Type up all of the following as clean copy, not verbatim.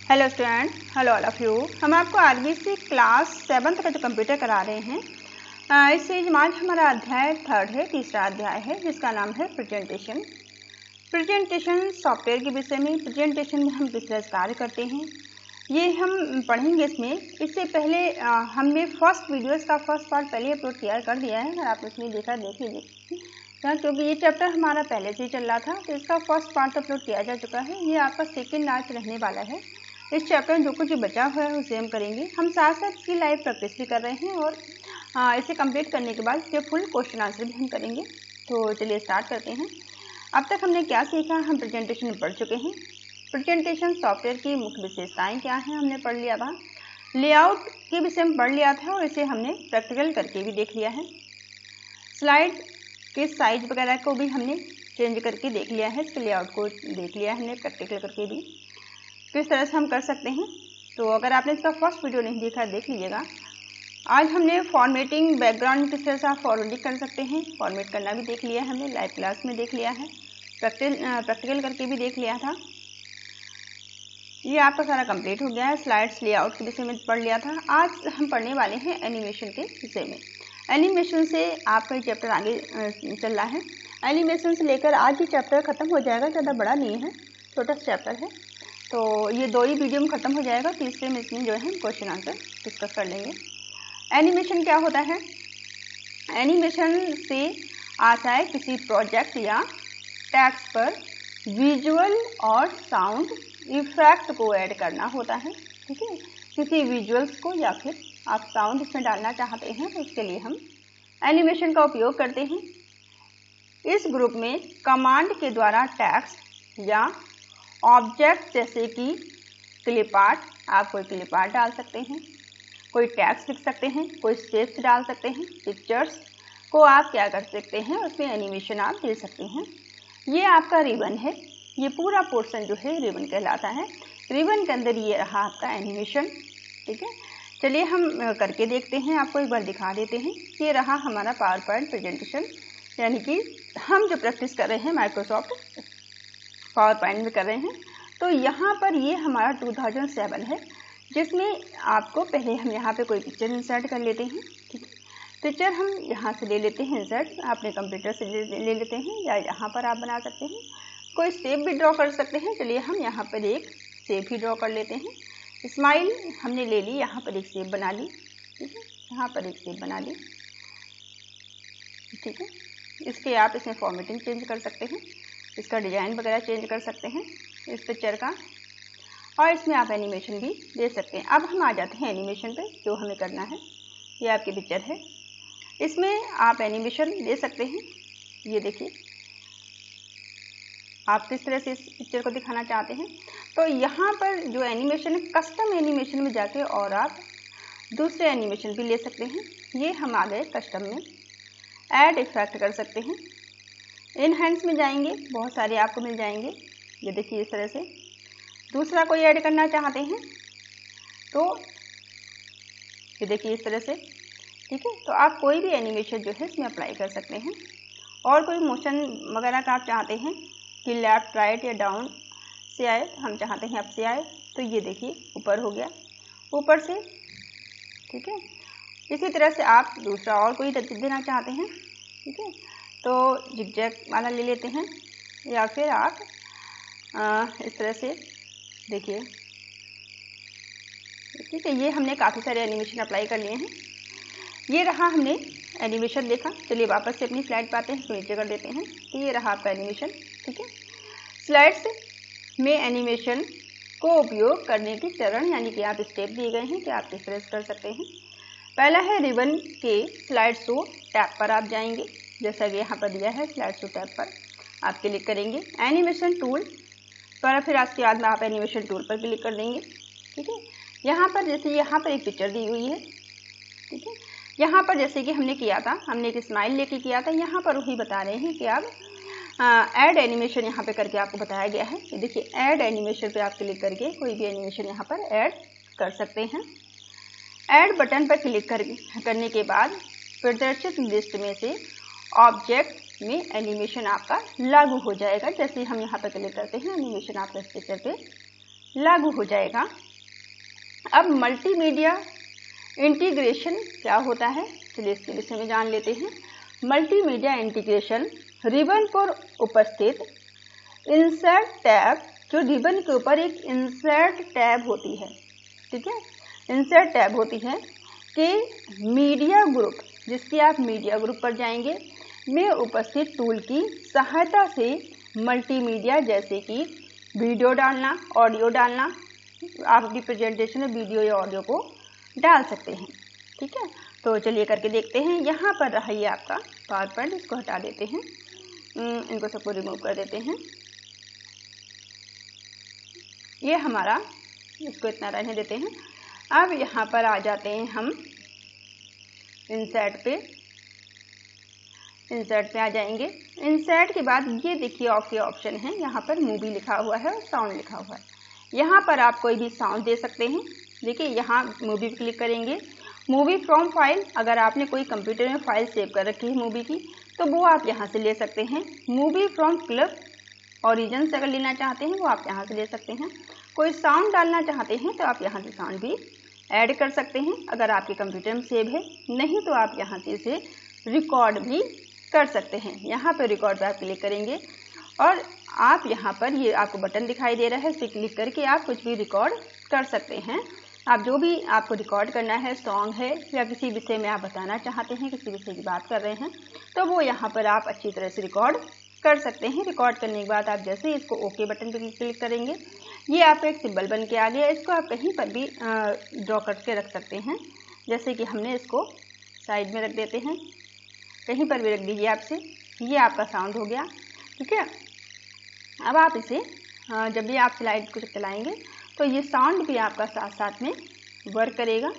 Hello student, hello all of you. हम आपको RBC class 7th का जो कंप्यूटर करा रहे हैं। इस सीरीज में आज हमारा अध्याय 3rd है, तीसरा अध्याय है, जिसका नाम है प्रेजेंटेशन। प्रेजेंटेशन सॉफ्टवेयर के विषय में, प्रेजेंटेशन में हम किस तरह से कार्य करते हैं ये हम पढ़ेंगे इसमें। इससे पहले हमने फर्स्ट वीडियोस का फर्स्ट पार्ट पहले अपलोड कर दिया है। अगर आप उसमें देखा देख लीजिए, क्योंकि ये चैप्टर हमारा पहले से ही चल रहा था, तो इसका फर्स्ट पार्ट अपलोड किया जा चुका है। ये आपका सेकेंड आज रहने वाला है। इस चैप्टर में जो कुछ बचा हुआ है उसे हम करेंगे। हम साथ साथ इसकी लाइव प्रैक्टिस भी कर रहे हैं और इसे कंप्लीट करने के बाद इसके फुल क्वेश्चन आंसर भी हम करेंगे। तो चलिए स्टार्ट करते हैं। अब तक हमने क्या सीखा, हम प्रेजेंटेशन में पढ़ चुके हैं। प्रेजेंटेशन सॉफ्टवेयर की मुख्य विशेषताएं क्या हैं हमने पढ़ लिया था। लेआउट के विषय में पढ़ लिया था और इसे हमने प्रैक्टिकल करके भी देख लिया है। स्लाइड के साइज वगैरह को भी हमने चेंज करके देख लिया है, इसके लेआउट को देख लिया है हमने प्रैक्टिकल करके भी, किस तरह से हम कर सकते हैं। तो अगर आपने इसका फर्स्ट वीडियो नहीं देखा देख लीजिएगा। आज हमने फॉर्मेटिंग बैकग्राउंड किस तरह से आप फॉरवर्डिंग कर सकते हैं, फॉर्मेट करना भी देख लिया है हमने, लाइव क्लास में देख लिया है, प्रैक्टिकल करके भी देख लिया था। ये आपका सारा कंप्लीट हो गया है। स्लाइड्स लेआउट के विषय में पढ़ लिया था। आज हम पढ़ने वाले हैं एनिमेशन के विषय में। एनिमेशन से आपका चैप्टर आगे चल रहा है। एनिमेशन से लेकर आज ये चैप्टर खत्म हो जाएगा, ज़्यादा बड़ा नहीं है, छोटा सा चैप्टर है। तो ये 2 ही वीडियो में ख़त्म हो जाएगा, तीसरे में इसमें जो है क्वेश्चन आंसर डिस्कस कर लेंगे। एनिमेशन क्या होता है? एनिमेशन से आता है किसी प्रोजेक्ट या टेक्स्ट पर विजुअल और साउंड इफेक्ट को ऐड करना होता है, ठीक है। किसी विजुअल्स को या फिर आप साउंड इसमें डालना चाहते हैं तो इसके लिए हम एनिमेशन का उपयोग करते हैं। इस ग्रुप में कमांड के द्वारा टेक्स्ट या ऑब्जेक्ट जैसे कि क्लिप आर्ट, आप कोई क्लिप आर्ट डाल सकते हैं, कोई टेक्स्ट लिख सकते हैं, कोई स्टेप्स डाल सकते हैं, पिक्चर्स को आप क्या कर सकते हैं उसमें एनिमेशन आप दे सकते हैं। ये आपका रिबन है, ये पूरा पोर्शन जो है रिबन कहलाता है। रिबन के अंदर ये रहा आपका एनिमेशन, ठीक है। चलिए हम करके देखते हैं, आपको एक बार दिखा देते हैं। ये रहा हमारा पावर पॉइंट प्रेजेंटेशन, यानी कि हम जो प्रैक्टिस कर रहे हैं माइक्रोसॉफ्ट पावर पॉइंट में कर रहे हैं। तो यहाँ पर ये हमारा 2007 है, जिसमें आपको पहले हम यहाँ पे कोई पिक्चर इंसर्ट कर लेते हैं, ठीक है। पिक्चर हम यहाँ से ले लेते हैं इंसर्ट, अपने कंप्यूटर से ले लेते हैं या यहाँ पर आप बना सकते हैं। कोई शेप भी ड्रॉ कर सकते हैं। चलिए हम यहाँ पर एक शेप ही ड्रॉ कर लेते हैं। स्माइल हमने ले ली, यहाँ पर एक शेप बना ली, ठीक है, यहाँ पर एक शेप बना ली, ठीक है। इसके आप इसमें फॉर्मेटिंग चेंज कर सकते हैं, इसका डिज़ाइन वगैरह चेंज कर सकते हैं इस पिक्चर का, और इसमें आप एनिमेशन भी दे सकते हैं। अब हम आ जाते हैं एनिमेशन पे, जो हमें करना है। ये आपकी पिक्चर है, इसमें आप एनिमेशन दे सकते हैं। ये देखिए आप किस तरह से इस पिक्चर को दिखाना चाहते हैं। तो यहाँ पर जो एनिमेशन है, कस्टम एनिमेशन में जाके और आप दूसरे एनिमेशन भी ले सकते हैं। ये हम आ गए कस्टम में, ऐड इफेक्ट कर सकते हैं। इनहैंस में जाएंगे, बहुत सारे आपको मिल जाएंगे। ये देखिए इस तरह से दूसरा कोई ऐड करना चाहते हैं तो ये देखिए इस तरह से, ठीक है। तो आप कोई भी एनिमेशन जो है इसमें अप्लाई कर सकते हैं। और कोई मोशन वगैरह का आप चाहते हैं कि लेफ्ट राइट या डाउन से आए, हम चाहते हैं अप से आए, तो ये देखिए ऊपर हो गया, ऊपर से, ठीक है। इसी तरह से आप दूसरा और कोई देना चाहते हैं, ठीक है, तो जिगजैग वाला ले लेते हैं, या फिर आप इस तरह से देखिए, ठीक है। ये हमने काफ़ी सारे एनिमेशन अप्लाई कर लिए हैं। ये रहा हमने एनिमेशन देखा। चलिए वापस से अपनी स्लाइड पाते हैं, इसको नीचे कर देते हैं। तो ये रहा आपका एनिमेशन, ठीक है। स्लाइड्स में एनिमेशन को उपयोग करने के चरण, यानी कि आप स्टेप दिए गए हैं कि आप किस तरह से कर सकते हैं। पहला है रिबन के स्लाइड शो टैब पर आप जाएंगे, जैसा कि यहाँ पर दिया है, स्लाइड शो टैब पर आप क्लिक करेंगे। एनिमेशन टूल पर फिर उसके बाद में आप एनिमेशन टूल पर क्लिक कर देंगे, ठीक है। यहाँ पर जैसे यहाँ पर एक पिक्चर दी हुई है, ठीक है। यहाँ पर जैसे कि हमने किया था, हमने एक स्माइल लेके किया था, यहाँ पर वही बता रहे हैं कि आप ऐड एनिमेशन यहाँ पे करके आपको बताया गया है। तो देखिए ऐड एनिमेशन पे आप क्लिक करके कोई भी एनिमेशन यहाँ पर ऐड कर सकते हैं। ऐड बटन पर क्लिक करने के बाद प्रदर्शित लिस्ट में से ऑब्जेक्ट में एनिमेशन आपका लागू हो जाएगा। जैसे हम यहाँ पर क्लिक करते हैं, एनिमेशन आपका इस पिक्चर पे लागू हो जाएगा। अब मल्टीमीडिया इंटीग्रेशन क्या होता है, चलिए इसके विषय में जान लेते हैं। मल्टीमीडिया इंटीग्रेशन रिबन पर उपस्थित इंसर्ट टैब, जो रिबन के ऊपर एक इंसर्ट टैब होती है, ठीक है, इंसर्ट टैब होती है कि मीडिया ग्रुप, जिसकी आप मीडिया ग्रुप पर जाएंगे, में उपस्थित टूल की सहायता से मल्टीमीडिया जैसे कि वीडियो डालना, ऑडियो डालना, आप अपनी प्रेजेंटेशन में वीडियो या ऑडियो को डाल सकते हैं, ठीक है। तो चलिए करके देखते हैं। यहाँ पर रहा ये आपका पावर पॉइंट, इसको हटा देते हैं, इनको सबको रिमूव कर देते हैं। ये हमारा, इसको इतना रहने देते हैं। अब यहाँ पर आ जाते हैं हम इंसर्ट पे, इंसर्ट पे आ जाएंगे। इंसर्ट के बाद ये देखिए ऑप्शन है, यहाँ पर मूवी लिखा हुआ है और साउंड लिखा हुआ है। यहाँ पर आप कोई भी साउंड दे सकते हैं। देखिए यहाँ मूवी पे क्लिक करेंगे, मूवी फ्रॉम फाइल, अगर आपने कोई कंप्यूटर में फाइल सेव कर रखी है मूवी की तो वो आप यहाँ से ले सकते हैं। मूवी फ्रॉम क्लिप ओरिजिन से अगर लेना चाहते हैं वो आप यहाँ से ले सकते हैं। कोई साउंड डालना चाहते हैं तो आप यहाँ से साउंड भी ऐड कर सकते हैं अगर आपके कंप्यूटर में सेव है, नहीं तो आप यहाँ से इसे रिकॉर्ड भी कर सकते हैं। यहाँ पर रिकॉर्ड पर आप क्लिक करेंगे और आप यहाँ पर ये आपको बटन दिखाई दे रहा है, इस पर क्लिक करके आप कुछ भी रिकॉर्ड कर सकते हैं। आप जो भी आपको रिकॉर्ड करना है, सॉन्ग है या किसी विषय में आप बताना चाहते हैं, किसी विषय की बात कर रहे हैं, तो वो यहाँ पर आप अच्छी तरह से रिकॉर्ड कर सकते हैं। रिकॉर्ड करने के बाद आप जैसे इसको ओके बटन पर क्लिक करेंगे, ये आपका एक सिंबल बन के आ गया। इसको आप कहीं पर भी ड्रॉ करके रख सकते हैं, जैसे कि हमने इसको साइड में रख देते हैं, कहीं पर भी रख दीजिए आपसे। ये आपका साउंड हो गया, ठीक है। अब आप इसे जब भी आप स्लाइड को चलाएंगे तो ये साउंड भी आपका साथ साथ में वर्क करेगा।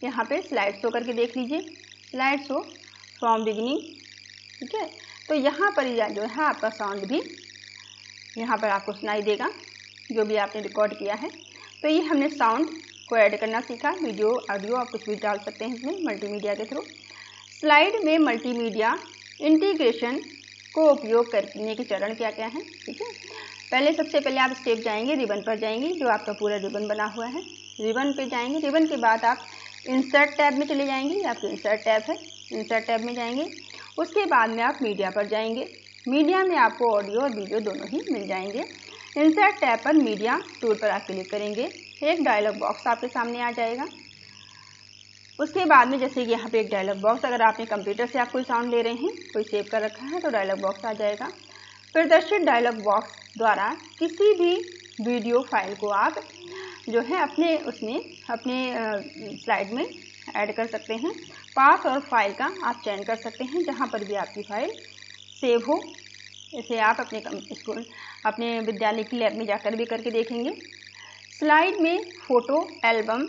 यहाँ पे स्लाइड शो करके देख लीजिए, स्लाइड शो फ्रॉम बिगिनिंग, ठीक है। तो यहाँ पर जो है आपका साउंड भी यहाँ पर आपको सुनाई देगा, जो भी आपने रिकॉर्ड किया है। तो ये हमने साउंड को ऐड करना सीखा। वीडियो, ऑडियो आप कुछ भी डाल सकते हैं इसमें मल्टीमीडिया के थ्रू। स्लाइड में मल्टीमीडिया इंटीग्रेशन को उपयोग करने के चरण क्या क्या हैं, ठीक है। पहले सबसे पहले आप स्टेप जाएंगे, रिबन पर जाएंगे, जो आपका पूरा रिबन बना हुआ है, रिबन पे जाएंगे। रिबन के बाद आप इंसर्ट टैब में चले जाएंगे, आपकी इंसर्ट टैब है, इंसर्ट टैब में जाएंगे। उसके बाद में आप मीडिया पर जाएंगे, मीडिया में आपको ऑडियो और वीडियो दोनों ही मिल जाएंगे। इंसर्ट टैब पर मीडिया टूल पर आप क्लिक करेंगे, एक डायलॉग बॉक्स आपके सामने आ जाएगा। उसके बाद में जैसे कि यहाँ पे एक डायलॉग बॉक्स, अगर आपने कंप्यूटर से आप कोई साउंड ले रहे हैं, कोई सेव कर रखा है, तो डायलॉग बॉक्स आ जाएगा। प्रदर्शित डायलॉग बॉक्स द्वारा किसी भी वीडियो फाइल को आप जो है अपने स्लाइड में ऐड कर सकते हैं। पाथ और फाइल का आप चयन कर सकते हैं, जहाँ पर भी आपकी फाइल सेव हो। इसे आप अपने विद्यालय की लैब में जाकर भी करके देखेंगे। स्लाइड में फ़ोटो एल्बम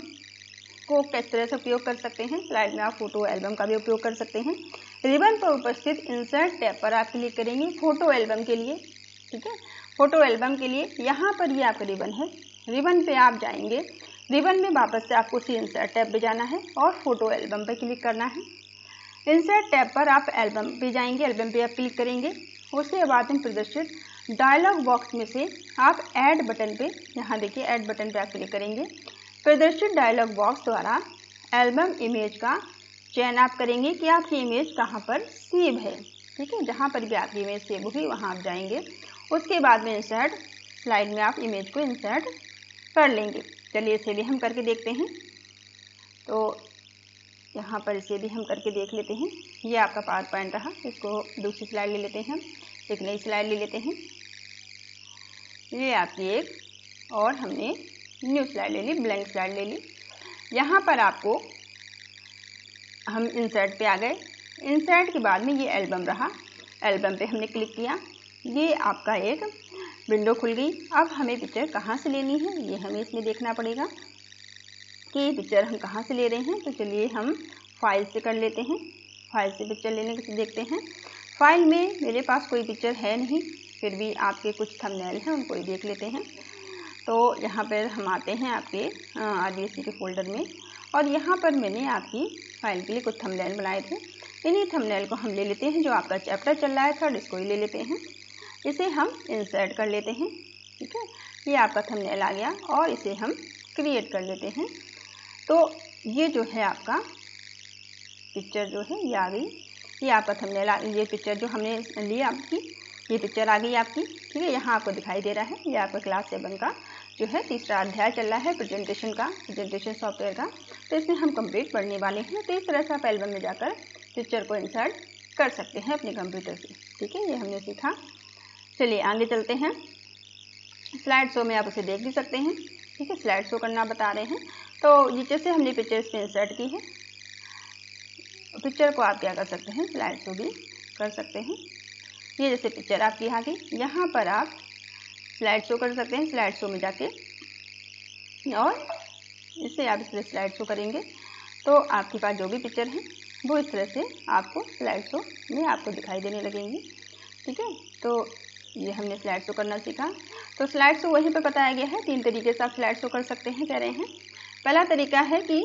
को किस तरह से उपयोग कर सकते हैं, स्लाइड में आप फोटो एल्बम का भी उपयोग कर सकते हैं। रिबन पर उपस्थित इंसर्ट टैब पर आप क्लिक करेंगे फोटो एल्बम के लिए, ठीक है। फोटो एल्बम के लिए यहाँ पर ये आपका रिबन है, रिबन पे आप जाएंगे। रिबन में वापस से आपको उसी इंसर्ट टैब पे जाना है और फोटो एल्बम पर क्लिक करना है। इंसर्ट टैब पर आप एल्बम पे जाएंगे, एल्बम पे आप क्लिक करेंगे। उसके बाद में प्रदर्शित डायलॉग बॉक्स में से आप ऐड बटन पे, यहाँ देखिए ऐड बटन पे आप क्लिक करेंगे। प्रदर्शित डायलॉग बॉक्स द्वारा एल्बम इमेज का चयन आप करेंगे कि आपकी इमेज कहाँ पर सेव है, ठीक है। जहाँ पर भी आपकी इमेज सेव होगी वहाँ आप जाएंगे। उसके बाद में इंसर्ट स्लाइड में आप इमेज को इंसर्ट कर लेंगे। चलिए इसे भी हम करके देखते हैं। तो यहाँ पर इसे भी हम करके देख लेते हैं। ये आपका पावर पॉइंट रहा, इसको दूसरी स्लाइड ले लेते हैं, एक नई स्लाइड ले लेते हैं। ये आपकी एक और हमने न्यू स्लाइड ले ली, ब्लैंक स्लाइड ले ली। यहाँ पर आपको हम इंसर्ट पे आ गए। इंसर्ट के बाद में ये एल्बम रहा, एल्बम पे हमने क्लिक किया, ये आपका एक विंडो खुल गई। अब हमें पिक्चर कहाँ से लेनी है ये हमें इसमें देखना पड़ेगा कि पिक्चर हम कहाँ से ले रहे हैं। तो चलिए हम फाइल से कर लेते हैं, फाइल से पिक्चर लेने के देखते हैं। फाइल में मेरे पास कोई पिक्चर है नहीं, फिर भी आपके कुछ थंबनेल हैं उनको ही देख लेते हैं। तो यहाँ पर हम आते हैं आपके आदिवासी के फोल्डर में और यहाँ पर मैंने आपकी फाइल के लिए कुछ थंबनेल बनाए थे। इन्हीं थंबनेल को हम ले लेते हैं, जो आपका चैप्टर चल रहा है थर्ड, इसको ही ले लेते हैं। इसे हम इंसर्ट कर लेते हैं, ठीक है। ये आपका थंबनेल आ गया और इसे हम क्रिएट कर लेते हैं। तो ये जो है आपका पिक्चर जो है ये आ गई, ये आपका थंबनेल, ये पिक्चर जो हमने ली आपकी, ये पिक्चर आ गई आपकी। ठीक है, यहाँ आपको दिखाई दे रहा है, ये आपका क्लास 7 का जो है तीसरा अध्याय चल रहा है प्रेजेंटेशन का, प्रेजेंटेशन सॉफ्टवेयर का। तो इसमें हम कंप्लीट पढ़ने वाले हैं। तो इस तरह से आप एल्बम में जाकर पिक्चर को इंसर्ट कर सकते हैं अपने कंप्यूटर से। ठीक है, ये हमने सीखा। चलिए आगे चलते हैं। स्लाइड शो में आप उसे देख भी सकते हैं। ठीक है, स्लाइड शो करना बता रहे हैं। तो नीचे से हमने पिक्चर इस पर इंसर्ट की है। पिक्चर को आप क्या कर सकते हैं, स्लाइड शो भी कर सकते हैं। ये जैसे पिक्चर आपकी आ गई, यहाँ पर आप स्लाइड शो कर सकते हैं। स्लाइड शो में जाके और इससे आप इस तरह स्लाइड शो करेंगे तो आपके पास जो भी पिक्चर है वो इस तरह से आपको स्लाइड शो में आपको दिखाई देने लगेंगी। ठीक है, तो ये हमने स्लाइड शो करना सीखा। तो स्लाइड शो वहीं पे बताया गया है। 3 तरीके से आप स्लाइड शो कर सकते हैं, कह रहे हैं। पहला तरीका है कि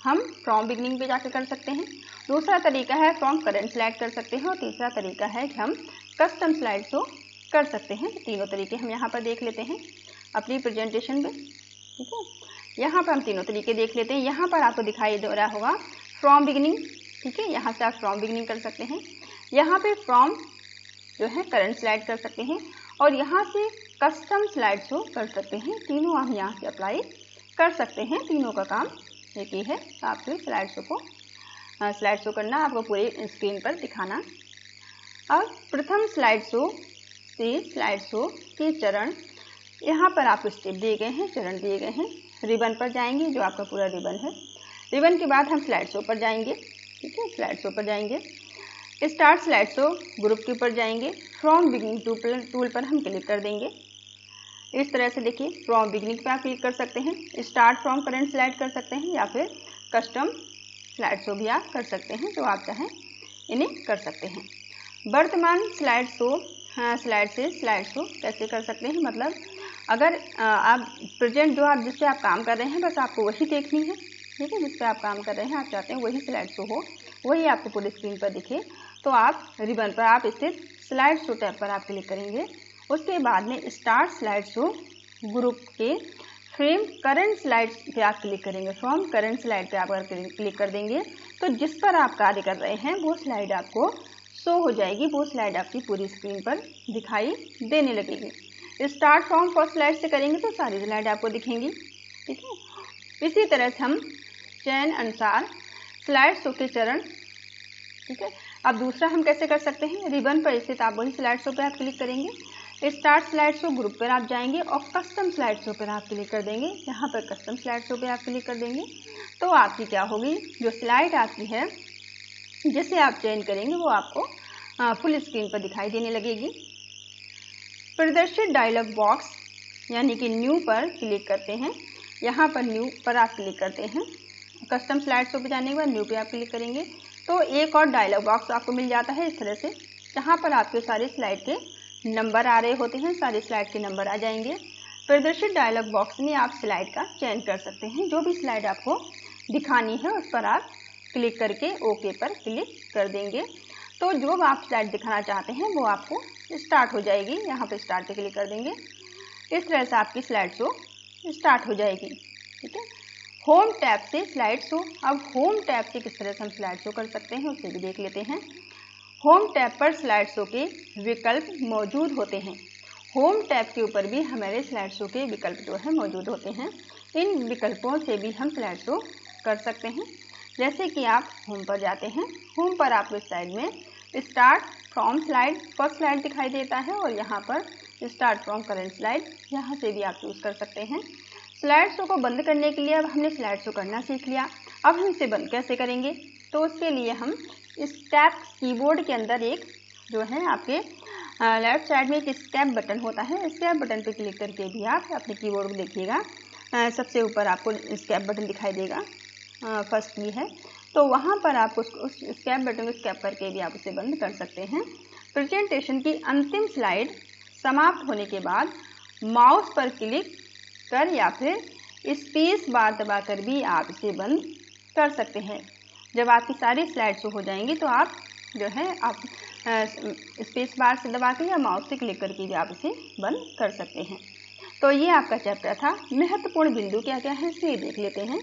हम फ्रॉम बिगनिंग पे जाके कर सकते हैं। दूसरा तरीका है फ्रॉम करंट स्लाइड कर सकते हैं। और तीसरा तरीका है कि हम कस्टम स्लाइड शो कर सकते हैं। तीनों तरीके हम यहाँ पर देख लेते हैं अपनी प्रेजेंटेशन में। ठीक है, यहाँ पर हम तीनों तरीके देख लेते हैं। यहाँ पर आपको दिखाई दे रहा होगा फ्रॉम बिगनिंग। ठीक है, यहाँ से आप फ्रॉम बिगनिंग कर सकते हैं। यहाँ पे फ्रॉम जो है करंट स्लाइड कर सकते हैं और यहाँ से कस्टम स्लाइड शो कर सकते हैं। तीनों हम यहाँ से अप्लाई कर सकते हैं। तीनों का काम एक ही है, आपको स्लाइड शो करना, आपको पूरी स्क्रीन पर दिखाना। अब प्रथम स्लाइड शो से स्लाइड शो के चरण, यहाँ पर आपको स्टेप दिए गए हैं, चरण दिए गए हैं। रिबन पर जाएंगे, जो आपका पूरा रिबन है। रिबन के बाद हम स्लाइड शो पर जाएंगे। ठीक है, स्लाइड शो पर जाएंगे। स्टार्ट स्लाइड शो ग्रुप के ऊपर जाएंगे। फ्रॉम बिगनिंग टूल पर हम क्लिक कर देंगे। इस तरह से देखिए, फ्रॉम बिगनिंग पे आप क्लिक कर सकते हैं। स्टार्ट फ्रॉम करंट स्लाइड कर सकते हैं या फिर कस्टम स्लाइड शो भी आप कर सकते हैं, जो आप चाहें इन्हें कर सकते हैं। वर्तमान स्लाइड शो, स्लाइड से स्लाइड शो कैसे कर सकते हैं, मतलब अगर आप प्रेजेंट जो आप जिस पे आप काम कर रहे हैं बस आपको वही देखनी है। ठीक है, जिस पे आप काम कर रहे हैं, आप चाहते हैं वही स्लाइड शो हो, वही आपको पूरी स्क्रीन पर दिखे, तो आप रिबन पर आप स्थित स्लाइड शो टैब पर आप क्लिक करेंगे। उसके बाद में स्टार्ट स्लाइड शो ग्रुप के फ्रेम करंट स्लाइड पे आप क्लिक करेंगे। फ्रॉम करंट स्लाइड पे आप अगर क्लिक कर देंगे तो जिस पर आप कार्य कर रहे हैं वो स्लाइड आपको शो हो जाएगी। वो स्लाइड आपकी पूरी स्क्रीन पर दिखाई देने लगेगी। स्टार्ट फ्रॉम फर्स्ट स्लाइड से करेंगे तो सारी स्लाइड आपको दिखेंगी। ठीक है, इसी तरह से हम चयन अनुसार स्लाइड शो के चरण। ठीक है, अब दूसरा हम कैसे कर सकते हैं, रिबन पर स्थित आप वही स्लाइड शो पे आप क्लिक करेंगे। स्टार्ट स्लाइड शो ग्रुप पर आप जाएंगे और कस्टम स्लाइड शो पर आप क्लिक कर देंगे। यहाँ पर कस्टम स्लाइड शो पे आप क्लिक कर देंगे तो आपकी क्या होगी, जो स्लाइड आपकी है जिसे आप चयन करेंगे वो आपको फुल स्क्रीन पर दिखाई देने लगेगी। प्रदर्शित डायलॉग बॉक्स यानी कि न्यू पर क्लिक करते हैं। यहाँ पर न्यू पर आप क्लिक करते हैं। कस्टम स्लाइड शो पे जाने के बाद न्यू पे आप क्लिक करेंगे तो एक और डायलॉग बॉक्स आपको मिल जाता है इस तरह से, जहाँ पर आपके सारे स्लाइड के नंबर आ रहे होते हैं। सारे स्लाइड के नंबर आ जाएंगे। प्रदर्शित डायलॉग बॉक्स में आप स्लाइड का चयन कर सकते हैं। जो भी स्लाइड आपको दिखानी है उस पर आप क्लिक करके ओके पर क्लिक कर देंगे तो जो आप स्लाइड दिखाना चाहते हैं वो आपको स्टार्ट हो जाएगी। यहाँ पर स्टार्ट पे क्लिक कर देंगे। इस तरह से आपकी स्लाइड शो स्टार्ट हो जाएगी। ठीक है, होम टैब से स्लाइड शो। अब होम टैब से किस तरह से हम स्लाइड शो कर सकते हैं उसे भी देख लेते हैं। होम टैब पर स्लाइड शो के विकल्प मौजूद होते हैं। होम टैब के ऊपर भी हमारे स्लाइड शो के विकल्प जो है मौजूद होते हैं। इन विकल्पों से भी हम स्लाइड शो कर सकते हैं। जैसे कि आप होम पर जाते हैं, होम पर आपको इस साइड में start from slide first slide दिखाई देता है और यहाँ पर स्टार्ट फ्रॉम करंट स्लाइड, यहाँ से भी आप यूज़ कर सकते हैं। स्लाइड शो को बंद करने के लिए अब हमने स्लाइड शो करना सीख लिया। अब हम इसे बंद कैसे करेंगे, तो उसके लिए हम स्टैप कीबोर्ड के अंदर एक जो है आपके लेफ्ट साइड में एक स्केप बटन होता है। स्केप बटन पर क्लिक करके भी आप अपने कीबोर्ड को देखिएगा, सबसे ऊपर आपको स्केप बटन दिखाई देगा, फर्स्ट की है, तो वहाँ पर आपको उस स्केप बटन को स्केप करके भी आप उसे बंद कर सकते हैं। प्रेजेंटेशन की अंतिम स्लाइड समाप्त होने के बाद माउस पर क्लिक कर या फिर स्पेस बार दबाकर भी आप इसे बंद कर सकते हैं। जब आपकी सारी स्लाइड शो हो जाएंगी तो आप जो है आप स्पेस बार से दबा के या माउस से क्लिक करके भी आप इसे बंद कर सकते हैं। तो ये आपका चैप्टर था। महत्वपूर्ण बिंदु क्या क्या है इसे देख लेते हैं।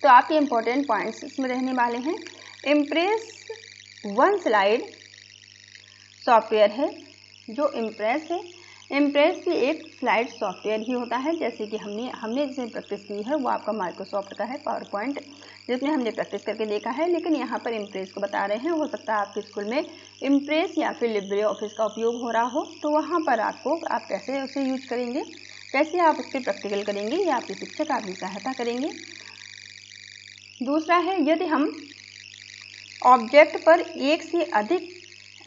तो आपके इम्पोर्टेंट पॉइंट्स इसमें रहने वाले हैं। इम्प्रेस वन स्लाइड सॉफ्टवेयर है। जो इम्प्रेस है, इम्प्रेस भी एक स्लाइड सॉफ्टवेयर ही होता है। जैसे कि हमने जिसे प्रैक्टिस की है वो आपका माइक्रोसॉफ्ट का है, पावर पॉइंट, जिसमें हमने प्रैक्टिस करके देखा है। लेकिन यहाँ पर इम्प्रेस को बता रहे हैं। हो सकता है आपके स्कूल में इम्प्रेस या फिर लिब्रे ऑफिस का उपयोग हो रहा हो, तो वहाँ पर आप कैसे उसे यूज करेंगे, कैसे आप उसके प्रैक्टिकल करेंगे, या आपके शिक्षक आपकी सहायता करेंगे। दूसरा है, यदि हम ऑब्जेक्ट पर एक से अधिक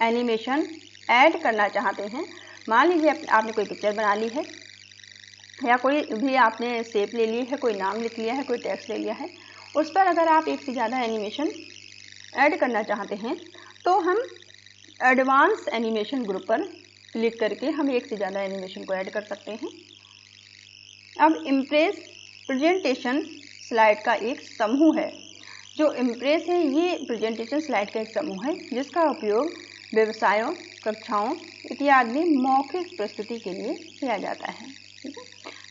एनिमेशन ऐड करना चाहते हैं, मान लीजिए आपने कोई पिक्चर बना ली है या कोई भी आपने शेप ले ली है, कोई नाम लिख लिया है, कोई टेक्स्ट ले लिया है, उस पर अगर आप एक से ज़्यादा एनिमेशन ऐड करना चाहते हैं तो हम एडवांस एनिमेशन ग्रुप पर क्लिक करके हम एक से ज़्यादा एनिमेशन को ऐड कर सकते हैं। अब इम्प्रेस प्रेजेंटेशन स्लाइड का एक समूह है। जो इम्प्रेस है ये प्रेजेंटेशन स्लाइड का एक समूह है जिसका उपयोग व्यवसायों, कक्षाओं इत्यादि में मौखिक प्रस्तुति के लिए किया जाता है। ठीक है,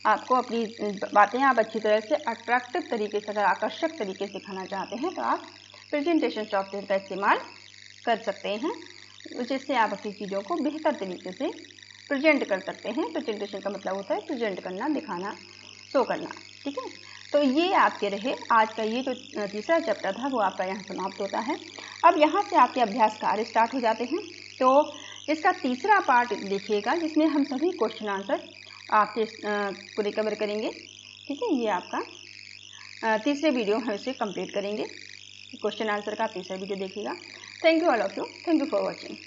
आपको अपनी बातें आप अच्छी तरह से अट्रैक्टिव तरीके से, अगर आकर्षक तरीके से दिखाना चाहते हैं तो आप प्रेजेंटेशन सॉफ्टवेयर का इस्तेमाल कर सकते हैं, जिससे आप अपनी चीज़ों को बेहतर तरीके से प्रेजेंट कर सकते हैं। प्रेजेंटेशन का मतलब होता है प्रेजेंट करना, दिखाना, शो करना। ठीक है, तो ये आपके रहे आज का ये जो तीसरा चैप्टर था वो आपका यहाँ समाप्त होता है। अब यहाँ से आपके अभ्यास कार्य स्टार्ट हो जाते हैं। तो इसका तीसरा पार्ट देखिएगा जिसमें हम सभी क्वेश्चन आंसर आपके को रिकवर करेंगे। ठीक है, ये आपका तीसरे वीडियो हम इसे कंप्लीट करेंगे। क्वेश्चन आंसर का तीसरा वीडियो देखिएगा। Thank you all of you. Thank you for watching.